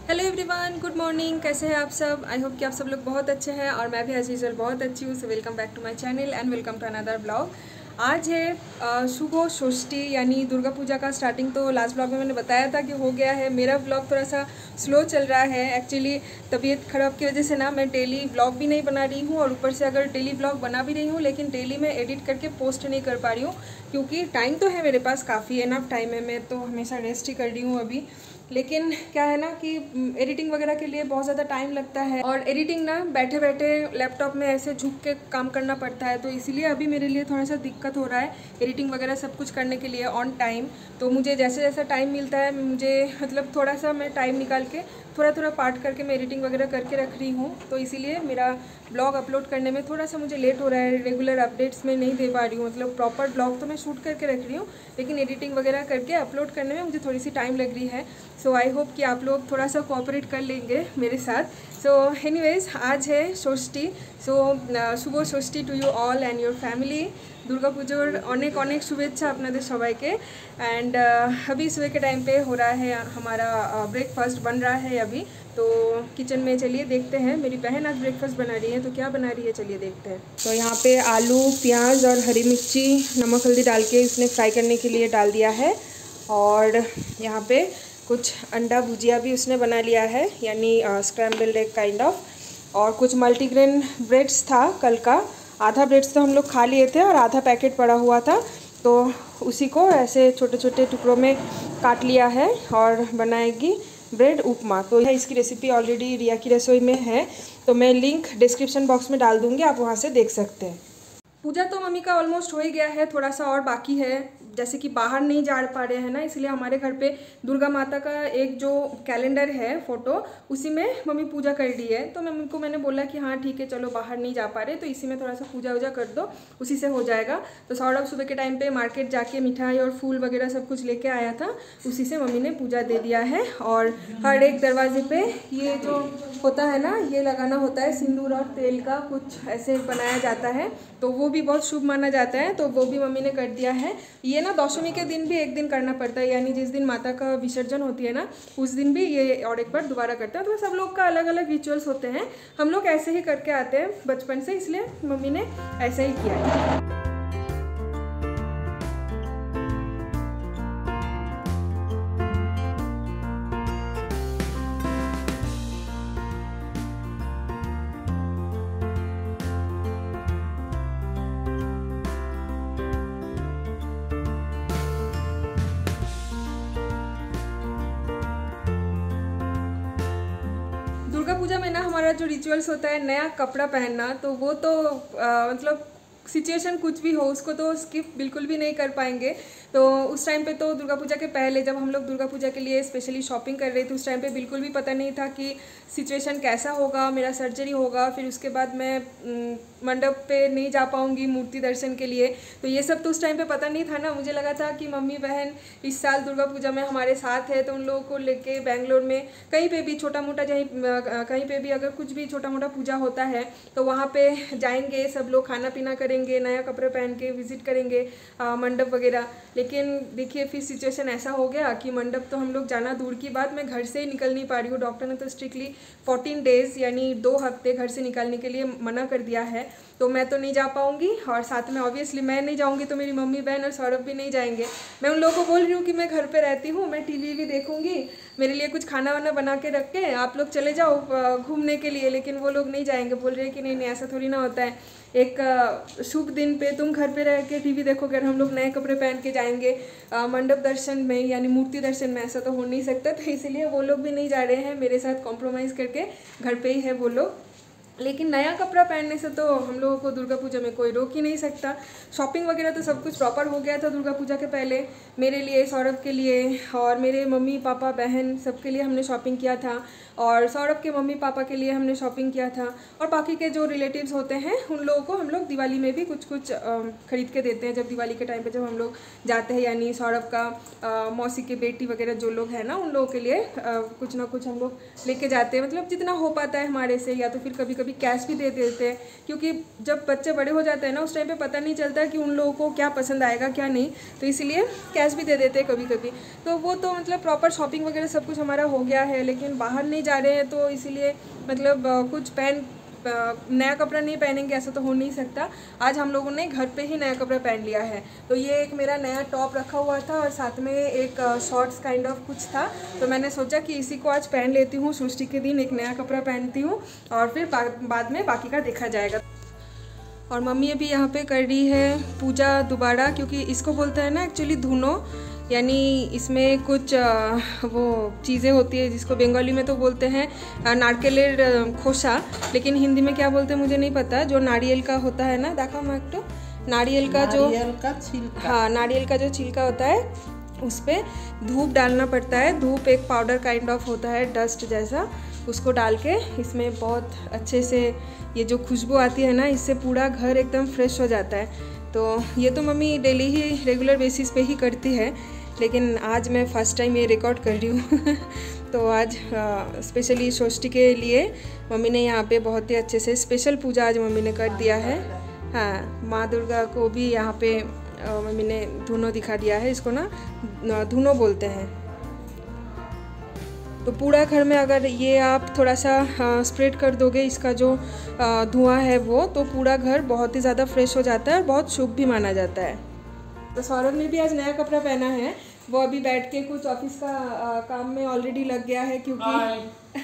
Hello everyone, good morning. कैसे हैं आप सब? आई होप कि आप सब लोग बहुत अच्छे हैं और मैं भी एज यूजुअल बहुत अच्छी हूँ। So welcome back to my channel and welcome to another blog. आज है शुभ षष्ठी यानी दुर्गा पूजा का स्टार्टिंग। तो लास्ट ब्लॉग में मैंने बताया था कि हो गया है। मेरा ब्लॉग थोड़ा सा स्लो चल रहा है एक्चुअली, तबीयत ख़राब की वजह से ना मैं डेली ब्लॉग भी नहीं बना रही हूँ, और ऊपर से अगर डेली ब्लॉग बना भी रही हूँ लेकिन डेली मैं एडिट करके पोस्ट नहीं कर पा रही हूँ, क्योंकि टाइम तो है मेरे पास, काफ़ी एनफ टाइम है। मैं तो हमेशा रेस्ट ही कर रही हूँ अभी, लेकिन क्या है ना कि एडिटिंग वगैरह के लिए बहुत ज़्यादा टाइम लगता है, और एडिटिंग ना बैठे बैठे लैपटॉप में ऐसे झुक के काम करना पड़ता है। तो इसीलिए अभी मेरे लिए थोड़ा सा दिक्कत हो रहा है एडिटिंग वगैरह सब कुछ करने के लिए ऑन टाइम। तो मुझे जैसे जैसा टाइम मिलता है, मुझे मतलब थोड़ा सा मैं टाइम निकाल के थोड़ा थोड़ा पार्ट करके मैं एडिटिंग वगैरह करके रख रही हूँ। तो इसीलिए मेरा ब्लॉग अपलोड करने में थोड़ा सा मुझे लेट हो रहा है। रेगुलर अपडेट्स में नहीं दे पा रही हूँ, मतलब प्रॉपर ब्लॉग तो मैं शूट करके रख रही हूँ, लेकिन एडिटिंग वगैरह करके अपलोड करने में मुझे थोड़ी सी टाइम लग रही है। सो आई होप कि आप लोग थोड़ा सा कोऑपरेट कर लेंगे मेरे साथ। सो एनीवेज, आज है षष्ठी। सो शुभ Shashthi to you all and your family. Durga पूजोर अनेक अनेक शुभेच्छा अपनादेर सबाइके। एंड अभी सुबह के टाइम पे हो रहा है हमारा ब्रेकफास्ट बन रहा है अभी। तो किचन में चलिए देखते हैं। मेरी बहन आज ब्रेकफास्ट बना रही है, तो क्या बना रही है चलिए देखते हैं। तो यहाँ पे आलू, प्याज और हरी मिर्ची नमक हल्दी डाल के इसने फ्राई करने के लिए डाल दिया है। और यहाँ पे कुछ अंडा भुजिया भी उसने बना लिया है, यानी स्क्रैम्बल्ड एग काइंड ऑफ। और कुछ मल्टीग्रेन ब्रेड्स था कल का, आधा ब्रेड्स तो हम लोग खा लिए थे और आधा पैकेट पड़ा हुआ था, तो उसी को ऐसे छोटे छोटे टुकड़ों में काट लिया है और बनाएगी ब्रेड उपमा। तो यह इसकी रेसिपी ऑलरेडी रिया की रसोई में है, तो मैं लिंक डिस्क्रिप्शन बॉक्स में डाल दूँगी, आप वहाँ से देख सकते हैं। पूजा तो मम्मी का ऑलमोस्ट हो ही गया है, थोड़ा सा और बाकी है। जैसे कि बाहर नहीं जा पा रहे हैं ना, इसलिए हमारे घर पे दुर्गा माता का एक जो कैलेंडर है फ़ोटो, उसी में मम्मी पूजा कर दी है। तो मम्मी को मैंने बोला कि हाँ ठीक है, चलो बाहर नहीं जा पा रहे तो इसी में थोड़ा सा पूजा वूजा कर दो, उसी से हो जाएगा। तो सौरभ सुबह के टाइम पे मार्केट जाके मिठाई और फूल वगैरह सब कुछ लेके आया था, उसी से मम्मी ने पूजा दे दिया है। और हर एक दरवाजे पे ये जो होता है ना, ये लगाना होता है, सिंदूर और तेल का कुछ ऐसे बनाया जाता है, तो वो भी बहुत शुभ माना जाता है, तो वो भी मम्मी ने कर दिया है। ये ना दशमी के दिन भी एक दिन करना पड़ता है, यानी जिस दिन माता का विसर्जन होती है ना, उस दिन भी ये और एक बार दोबारा करते हैं। तो सब लोग का अलग अलग रिचुअल्स होते हैं, हम लोग ऐसे ही करके आते हैं बचपन से, इसलिए मम्मी ने ऐसा ही किया है। दुर्गा पूजा में ना हमारा जो रिचुअल्स होता है नया कपड़ा पहनना, तो वो तो मतलब सिचुएशन कुछ भी हो उसको तो स्किप बिल्कुल भी नहीं कर पाएंगे। तो उस टाइम पे तो दुर्गा पूजा के पहले जब हम लोग दुर्गा पूजा के लिए स्पेशली शॉपिंग कर रहे थे, उस टाइम पे बिल्कुल भी पता नहीं था कि सिचुएशन कैसा होगा, मेरा सर्जरी होगा, फिर उसके बाद मैं मंडप पे नहीं जा पाऊँगी मूर्ति दर्शन के लिए। तो ये सब तो उस टाइम पे पता नहीं था ना। मुझे लगा था कि मम्मी बहन इस साल दुर्गा पूजा में हमारे साथ है, तो उन लोगों को लेके बेंगलोर में कहीं पे भी छोटा मोटा कहीं पे भी अगर कुछ भी छोटा मोटा पूजा होता है तो वहाँ पे जाएंगे, सब लोग खाना पीना करेंगे, नया कपड़े पहन के विजिट करेंगे मंडप वगैरह। लेकिन देखिए फिर सिचुएशन ऐसा हो गया कि मंडप तो हम लोग जाना दूर की बात, मैं घर से ही निकल नहीं पा रही हूँ। डॉक्टर ने तो स्ट्रिक्टली 14 डेज़ यानी 2 हफ्ते घर से निकलने के लिए मना कर दिया है, तो मैं तो नहीं जा पाऊँगी। और साथ में ऑब्वियसली मैं नहीं जाऊँगी तो मेरी मम्मी बहन और सौरभ भी नहीं जाएंगे। मैं उन लोगों को बोल रही हूँ कि मैं घर पे रहती हूँ, मैं टीवी भी देखूँगी, मेरे लिए कुछ खाना वाना बना के रख के आप लोग चले जाओ घूमने के लिए, लेकिन वो लोग नहीं जाएंगे। बोल रहे हैं कि नहीं नहीं ऐसा थोड़ी ना होता है, एक शुभ दिन पे तुम घर पे रह के टीवी देखोगे और हम लोग नए कपड़े पहन के जाएंगे मंडप दर्शन में यानी मूर्ति दर्शन में, ऐसा तो हो नहीं सकता। तो इसलिए वो लोग भी नहीं जा रहे हैं मेरे साथ, कॉम्प्रोमाइज़ करके घर पे ही है वो लोग। लेकिन नया कपड़ा पहनने से तो हम लोगों को दुर्गा पूजा में कोई रोक ही नहीं सकता। शॉपिंग वगैरह तो सब कुछ प्रॉपर हो गया था दुर्गा पूजा के पहले, मेरे लिए, सौरभ के लिए और मेरे मम्मी पापा बहन सबके लिए हमने शॉपिंग किया था, और सौरभ के मम्मी पापा के लिए हमने शॉपिंग किया था, और बाकी के जो रिलेटिव्स होते हैं उन लोगों को हम लोग दिवाली में भी कुछ कुछ खरीद के देते हैं। जब दिवाली के टाइम पे जब हम लोग जाते हैं, यानी सौरभ का मौसी की बेटी वगैरह जो लोग हैं ना, उन लोगों के लिए कुछ ना कुछ हम लोग लेके जाते हैं, मतलब जितना हो पाता है हमारे से, या तो फिर कभी कभी कभी कैश भी दे देते हैं, क्योंकि जब बच्चे बड़े हो जाते हैं ना उस टाइम पे पता नहीं चलता कि उन लोगों को क्या पसंद आएगा क्या नहीं, तो इसीलिए कैश भी दे देते हैं कभी कभी। तो वो तो मतलब प्रॉपर शॉपिंग वगैरह सब कुछ हमारा हो गया है, लेकिन बाहर नहीं जा रहे हैं तो इसीलिए मतलब कुछ नया कपड़ा नहीं पहनेंगे ऐसा तो हो नहीं सकता। आज हम लोगों ने घर पे ही नया कपड़ा पहन लिया है। तो ये एक मेरा नया टॉप रखा हुआ था और साथ में एक शॉर्ट्स काइंड ऑफ कुछ था, तो मैंने सोचा कि इसी को आज पहन लेती हूँ। षष्ठी के दिन एक नया कपड़ा पहनती हूँ और फिर बाद में बाकी का देखा जाएगा। और मम्मी अभी यहाँ पे कर रही है पूजा दोबारा, क्योंकि इसको बोलते हैं ना एक्चुअली धुनो, यानी इसमें कुछ वो चीज़ें होती है जिसको बंगाली में तो बोलते हैं नारकेलेर खोसा, लेकिन हिंदी में क्या बोलते हैं मुझे नहीं पता। जो नारियल का होता है ना, देखा मैं एक तो नारियल का छिलका, हाँ नारियल का जो छिलका होता है उस पर धूप डालना पड़ता है। धूप एक पाउडर काइंड ऑफ होता है, डस्ट जैसा, उसको डाल के इसमें बहुत अच्छे से ये जो खुशबू आती है ना, इससे पूरा घर एकदम फ्रेश हो जाता है। तो ये तो मम्मी डेली ही रेगुलर बेसिस पे ही करती है, लेकिन आज मैं फ़र्स्ट टाइम ये रिकॉर्ड कर रही हूँ। तो आज स्पेशली षष्ठी के लिए मम्मी ने यहाँ पे बहुत ही अच्छे से स्पेशल पूजा आज मम्मी ने कर दिया है। हाँ, माँ दुर्गा को भी यहाँ पे मम्मी ने धुनो दिखा दिया है, इसको ना धुनो बोलते हैं। तो पूरा घर में अगर ये आप थोड़ा सा स्प्रेड कर दोगे इसका जो धुआं है वो, तो पूरा घर बहुत ही ज़्यादा फ्रेश हो जाता है और बहुत शुभ भी माना जाता है। तो सौरभ ने भी आज नया कपड़ा पहना है, वो अभी बैठ के कुछ ऑफिस का काम में ऑलरेडी लग गया है, क्योंकि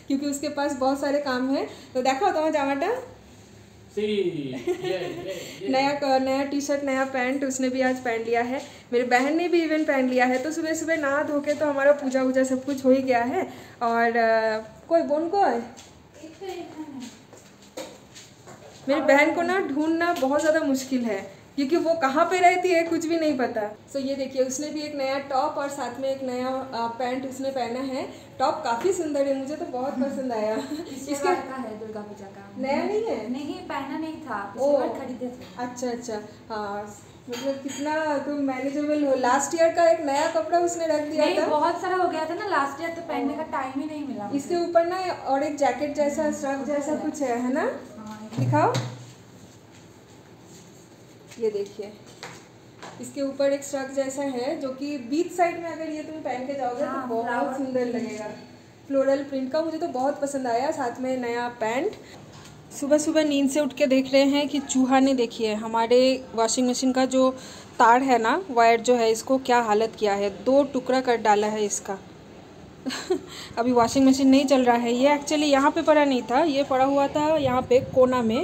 क्योंकि उसके पास बहुत सारे काम है। तो देखा होता हूँ जामाटा नया टी शर्ट नया पैंट उसने भी आज पहन लिया है। मेरी बहन ने भी इवन पहन लिया है। तो सुबह सुबह नहा धो के तो हमारा पूजा वूजा सब कुछ हो ही गया है। और कोई बोन को है मेरी बहन को ना ढूंढना बहुत ज़्यादा मुश्किल है, क्योंकि वो कहाँ पे रहती है कुछ भी नहीं पता। सो ये देखिए, उसने भी एक नया टॉप और साथ में एक नया पैंट उसने पहना है। टॉप काफ़ी सुंदर है, मुझे तो बहुत पसंद आया। इसका है दुर्गा पूजा का, नया नहीं है? नहीं, पहना नहीं था, खरीदे थे। अच्छा, हाँ, मतलब कितना तुम मैनेजेबल हो। लास्ट ईयर का एक नया कपड़ा उसने रख दिया था, बहुत सारा हो गया था ना लास्ट ईयर, तो पहनने का टाइम ही नहीं मिला। इसके ऊपर ना और एक जैकेट जैसा स्ट्रप जैसा कुछ है ना, दिखाओ। ये देखिए, इसके ऊपर एक स्ट्रक जैसा है जो कि बीच साइड में अगर ये तुम पहन के जाओगे तो बहुत सुंदर लगेगा। फ्लोरल प्रिंट का मुझे तो बहुत पसंद आया। साथ में नया पैंट। सुबह सुबह नींद से उठ के देख रहे हैं कि चूहा ने, देखिए हमारे वॉशिंग मशीन का जो तार है ना, वायर जो है, इसको क्या हालत किया है। 2 टुकड़ा कर डाला है इसका। अभी वॉशिंग मशीन नहीं चल रहा है। ये एक्चुअली यहाँ पे पड़ा नहीं था, ये पड़ा हुआ था यहाँ पे कोना में।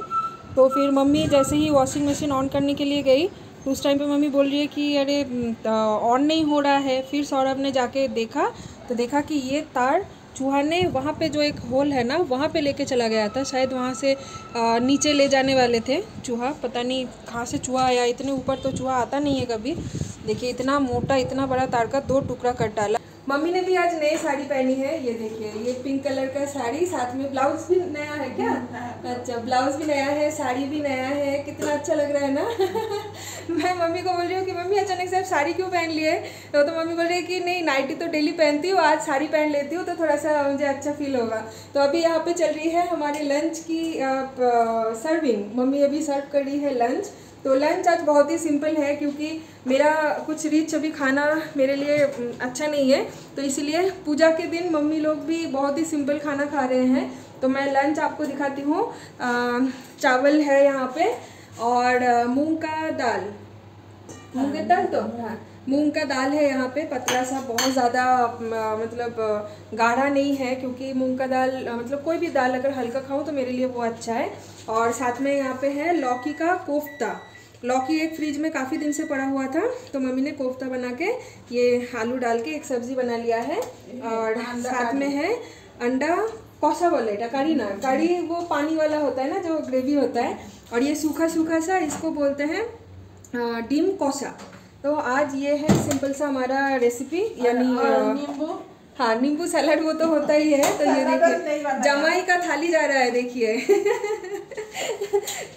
तो फिर मम्मी जैसे ही वॉशिंग मशीन ऑन करने के लिए गई तो उस टाइम पे मम्मी बोल रही है कि अरे ऑन नहीं हो रहा है। फिर सौरभ ने जाके देखा तो देखा कि ये तार चूहा ने वहाँ पे जो एक होल है ना, वहाँ पे लेके चला गया था। शायद वहाँ से नीचे ले जाने वाले थे चूहा, पता नहीं कहाँ से चूहा आया। इतने ऊपर तो चूहा आता नहीं है कभी। देखिए इतना मोटा, इतना बड़ा तार का 2 टुकड़ा कर डाला। मम्मी ने भी आज नई साड़ी पहनी है। ये देखिए, ये पिंक कलर का साड़ी, साथ में ब्लाउज भी नया है क्या? अच्छा, ब्लाउज भी नया है, साड़ी भी नया है। कितना अच्छा लग रहा है ना। मैं मम्मी को बोल रही हूँ कि मम्मी अचानक से आप साड़ी क्यों पहन लिए? तो मम्मी बोल रही है कि नहीं, नाइटी तो डेली पहनती हूँ, आज साड़ी पहन लेती हूँ तो थोड़ा सा मुझे अच्छा फील होगा। तो अभी यहाँ पे चल रही है हमारे लंच की सर्विंग। मम्मी अभी सर्व कर रही है लंच। तो लंच आज बहुत ही सिंपल है, क्योंकि मेरा कुछ रिच अभी खाना मेरे लिए अच्छा नहीं है, तो इसलिए पूजा के दिन मम्मी लोग भी बहुत ही सिंपल खाना खा रहे हैं। तो मैं लंच आपको दिखाती हूँ। चावल है यहाँ पे और मूंग का दाल, मूंग की दाल, तो हाँ मूंग का दाल है यहाँ पे, पतला सा, बहुत ज़्यादा मतलब गाढ़ा नहीं है, क्योंकि मूंग का दाल मतलब कोई भी दाल अगर हल्का खाऊं तो मेरे लिए वो अच्छा है। और साथ में यहाँ पे है लौकी का कोफ्ता। लौकी एक फ्रिज में काफ़ी दिन से पड़ा हुआ था, तो मम्मी ने कोफ्ता बना के ये आलू डाल के एक सब्जी बना लिया है। और साथ में है अंडा कौसा बोले, कड़ी ना, कड़ी वो पानी वाला होता है ना, जो ग्रेवी होता है। और ये सूखा सूखा सा, इसको बोलते हैं डिम कौसा। तो आज ये है सिंपल सा हमारा रेसिपी, यानी नींबू, हाँ नींबू सलाद वो तो होता ही है। तो ये देखिए, जमाई का थाली जा रहा है, देखिए।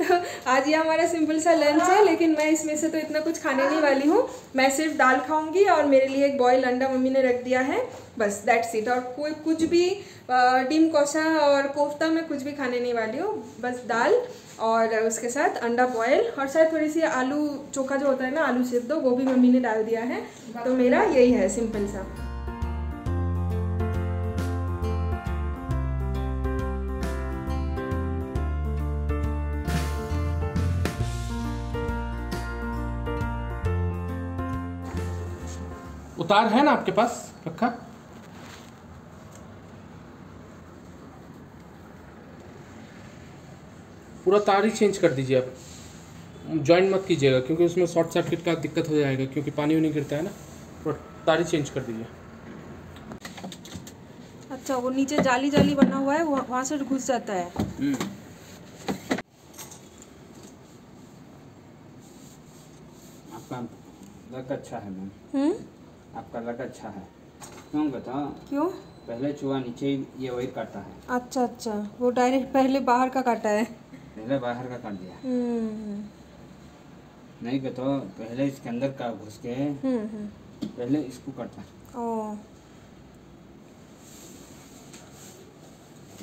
तो आज ये हमारा सिंपल सा लंच है, लेकिन मैं इसमें से तो इतना कुछ खाने नहीं वाली हूँ। मैं सिर्फ दाल खाऊंगी और मेरे लिए एक बॉयल अंडा मम्मी ने रख दिया है, बस दैट्स इट। और कोई कुछ भी डिम कोसा और कोफ्ता में कुछ भी खाने नहीं वाली हूँ, बस दाल और उसके साथ अंडा बॉयल और शायद थोड़ी सी आलू चोखा जो होता है ना, आलू सिद्ध, वो भी मम्मी ने डाल दिया है। तो मेरा यही है सिंपल सा। उतार है ना आपके पास रखा? पूरा तार ही चेंज कर दीजिए आप, जॉइंट मत कीजिएगा क्योंकि उसमें शॉर्ट सर्किट का दिक्कत हो जाएगा, क्योंकि पानी नहीं गिरता है ना। पूरा तार ही चेंज कर दीजिए। अच्छा, वो नीचे जाली जाली बना हुआ है, वहाँ से घुस जाता है। आपका लक अच्छा है मैम, आपका लक अच्छा है। क्यों बताओ? क्यों? पहले चूहा नीचे ये वही काटता है। अच्छा अच्छा, वो डायरेक्ट पहले बाहर का काटा है। पहले बाहर का काट दिया। नहीं बताओ, पहले इसके अंदर का घुस के पहले इसको काटता है। ओ,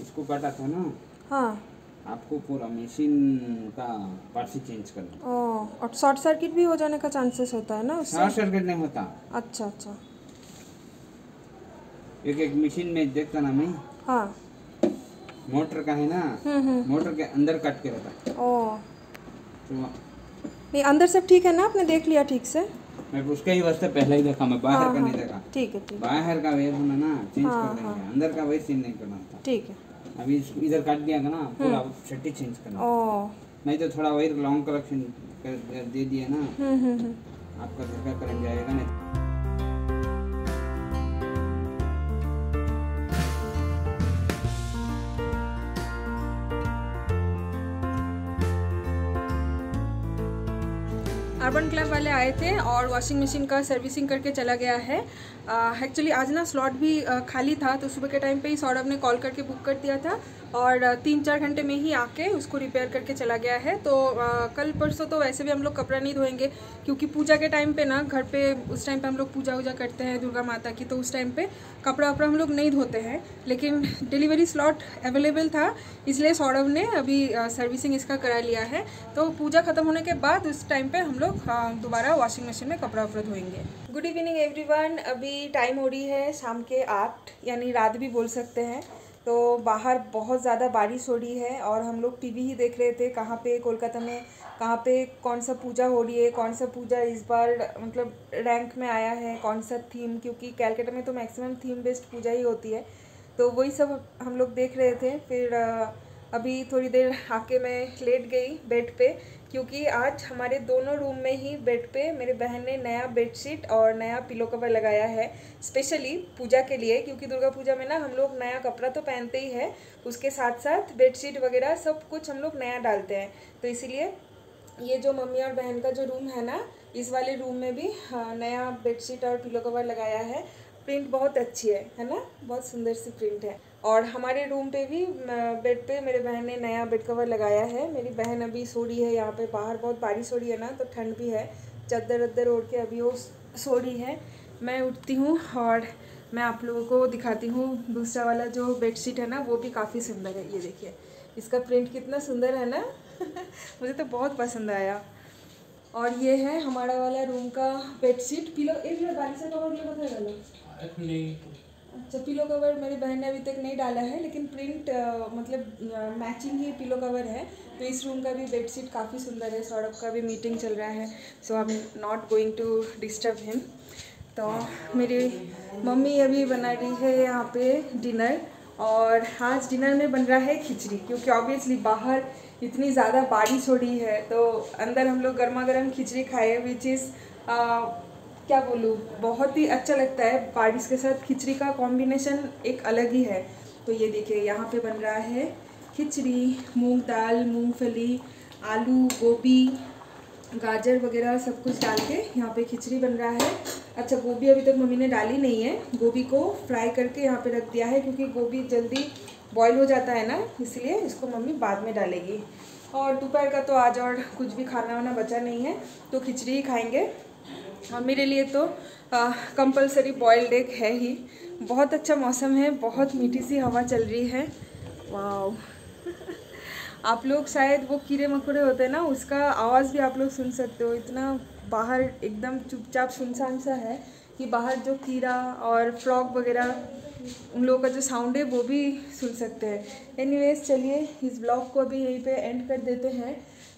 इसको काटा था ना। हाँ, आपको पूरा मशीन का पार्ट ही चेंज करना। और शॉर्ट सर्किट भी हो जाने का चांसेस होता है ना उससे? शॉर्ट सर्किट नहीं होता। अच्छा अच्छा, एक मशीन में देखता ना मैं। हाँ, मोटर का है ना, मोटर के अंदर काट के रहता। ओ, तो नहीं अंदर सब ठीक है ना? आपने देख लिया ठीक से? मैं उसके ही वास्ते पहले ही देखा, मैं बाहर का नहीं देखा। ठीक है ठीक है, बाहर का वेयर होना ना चेंज कर देंगे, अंदर का वेयर चेंज नहीं करना था। ठीक है। अभी इधर काट दिया ना, पूरा छट्टी चेंज करना। ओ, नहीं तो थोड़ा वेयर लॉन्ग कलेक्शन कर दे दिया ना, आपका घर का करंट जाएगा नहीं। अर्बन क्लब वाले आए थे और वॉशिंग मशीन का सर्विसिंग करके चला गया है। एक्चुअली आज ना स्लॉट भी खाली था, तो सुबह के टाइम पे ही सौरभ ने कॉल करके बुक कर दिया था और 3-4 घंटे में ही आके उसको रिपेयर करके चला गया है। तो कल परसों तो वैसे भी हम लोग कपड़ा नहीं धोएंगे, क्योंकि पूजा के टाइम पे ना घर पे उस टाइम पे हम लोग पूजा वूजा करते हैं दुर्गा माता की, तो उस टाइम पे कपड़ा वपड़ा हम लोग नहीं धोते हैं। लेकिन डिलीवरी स्लॉट अवेलेबल था, इसलिए सौरभ ने अभी सर्विसिंग इसका करा लिया है। तो पूजा ख़त्म होने के बाद उस टाइम पे हम लोग दोबारा वॉशिंग मशीन में कपड़ा वपड़ा धोएंगे। गुड इवनिंग एवरीवन, अभी टाइम हो रही है शाम के 8, यानी रात भी बोल सकते हैं। तो बाहर बहुत ज़्यादा बारिश हो रही है और हम लोग टीवी ही देख रहे थे कहाँ पे कोलकाता में कहाँ पे कौन सा पूजा हो रही है, कौन सा पूजा इस बार मतलब रैंक में आया है, कौन सा थीम, क्योंकि कैलकाटा में तो मैक्सिमम थीम बेस्ड पूजा ही होती है। तो वही सब हम लोग देख रहे थे। फिर अभी थोड़ी देर आके मैं लेट गई बेड पे, क्योंकि आज हमारे दोनों रूम में ही बेड पे मेरे बहन ने नया बेडशीट और नया पिलो कवर लगाया है स्पेशली पूजा के लिए। क्योंकि दुर्गा पूजा में ना हम लोग नया कपड़ा तो पहनते ही है, उसके साथ साथ बेडशीट वगैरह सब कुछ हम लोग नया डालते हैं। तो इसीलिए ये जो मम्मी और बहन का जो रूम है ना, इस वाले रूम में भी नया बेडशीट और पिलो कवर लगाया है। प्रिंट बहुत अच्छी है ना, बहुत सुंदर सी प्रिंट है। और हमारे रूम पे भी बेड पे मेरे बहन ने नया बेड कवर लगाया है। मेरी बहन अभी सो रही है यहाँ पे, बाहर बहुत बारिश हो रही है ना, तो ठंड भी है, चादर वद्दर ओढ़ के अभी वो सो रही है। मैं उठती हूँ और मैं आप लोगों को दिखाती हूँ दूसरा वाला जो बेडशीट है ना, वो भी काफ़ी सुंदर है। ये देखिए इसका प्रिंट कितना सुंदर है ना मुझे तो बहुत पसंद आया। और ये है हमारा वाला रूम का बेडशीट। पिलो एक बारिश से कवर नहीं, अच्छा पिलो कवर मेरी बहन ने अभी तक नहीं डाला है, लेकिन प्रिंट मतलब मैचिंग ही पिलो कवर है। तो इस रूम का भी बेडशीट काफ़ी सुंदर है। सौरभ का भी मीटिंग चल रहा है, so I am not going to disturb him. तो मेरी मम्मी अभी बना रही है यहाँ पे डिनर, और आज डिनर में बन रहा है खिचड़ी, क्योंकि ऑब्वियसली बाहर इतनी ज़्यादा बारिश हो रही है, तो अंदर हम लोग गर्मा गर्म खिचड़ी खाए, विच इज़ क्या बोलूँ, बहुत ही अच्छा लगता है। बारिश के साथ खिचड़ी का कॉम्बिनेशन एक अलग ही है। तो ये देखिए यहाँ पे बन रहा है खिचड़ी, मूंग दाल, मूंगफली, आलू, गोभी, गाजर वगैरह सब कुछ डाल के यहाँ पे खिचड़ी बन रहा है। अच्छा गोभी अभी तक मम्मी ने डाली नहीं है, गोभी को फ्राई करके यहाँ पे रख दिया है, क्योंकि गोभी जल्दी बॉईल हो जाता है ना, इसलिए इसको मम्मी बाद में डालेगी। और दोपहर का तो आज और कुछ भी खाना वाना बचा नहीं है, तो खिचड़ी ही खाएंगे। और मेरे लिए तो कंपलसरी बॉइल्ड एग है ही। बहुत अच्छा मौसम है, बहुत मीठी सी हवा चल रही है। वाओ आप लोग शायद वो कीड़े मकोड़े होते हैं ना, उसका आवाज़ भी आप लोग सुन सकते हो। इतना बाहर एकदम चुपचाप सुनसान सा है कि बाहर जो कीड़ा और फ्रॉग वगैरह उन लोगों का जो साउंड है वो भी सुन सकते हैं। एनीवेज चलिए इस ब्लॉग को अभी यहीं पे एंड कर देते हैं,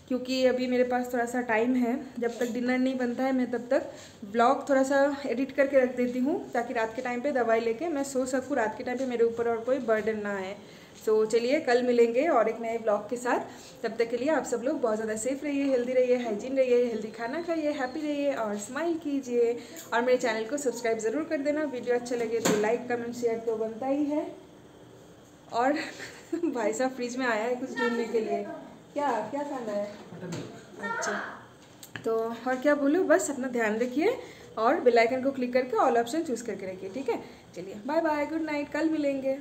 क्योंकि अभी मेरे पास थोड़ा सा टाइम है। जब तक डिनर नहीं बनता है मैं तब तक ब्लॉग थोड़ा सा एडिट करके रख देती हूँ, ताकि रात के टाइम पे दवाई लेके मैं सो सकूँ। रात के टाइम पे मेरे ऊपर और कोई बर्डन ना आए। सो चलिए कल मिलेंगे और एक नए ब्लॉग के साथ। तब तक के लिए आप सब लोग बहुत ज़्यादा सेफ रहिए, हेल्दी रहिए, हाइजीन रहिए, हेल्दी खाना खाइए, हैप्पी रहिए और स्माइल कीजिए। और मेरे चैनल को सब्सक्राइब ज़रूर कर देना। वीडियो अच्छा लगे तो लाइक कमेंट शेयर तो बनता ही है। और भाई साहब फ्रिज में आया है कुछ ढूंढने के लिए। क्या क्या खाना है? अच्छा तो और क्या बोलूँ, बस अपना ध्यान रखिए और बेल आइकन को क्लिक करके ऑल ऑप्शन चूज़ करके रखिए। ठीक है, चलिए बाय बाय, गुड नाइट, कल मिलेंगे।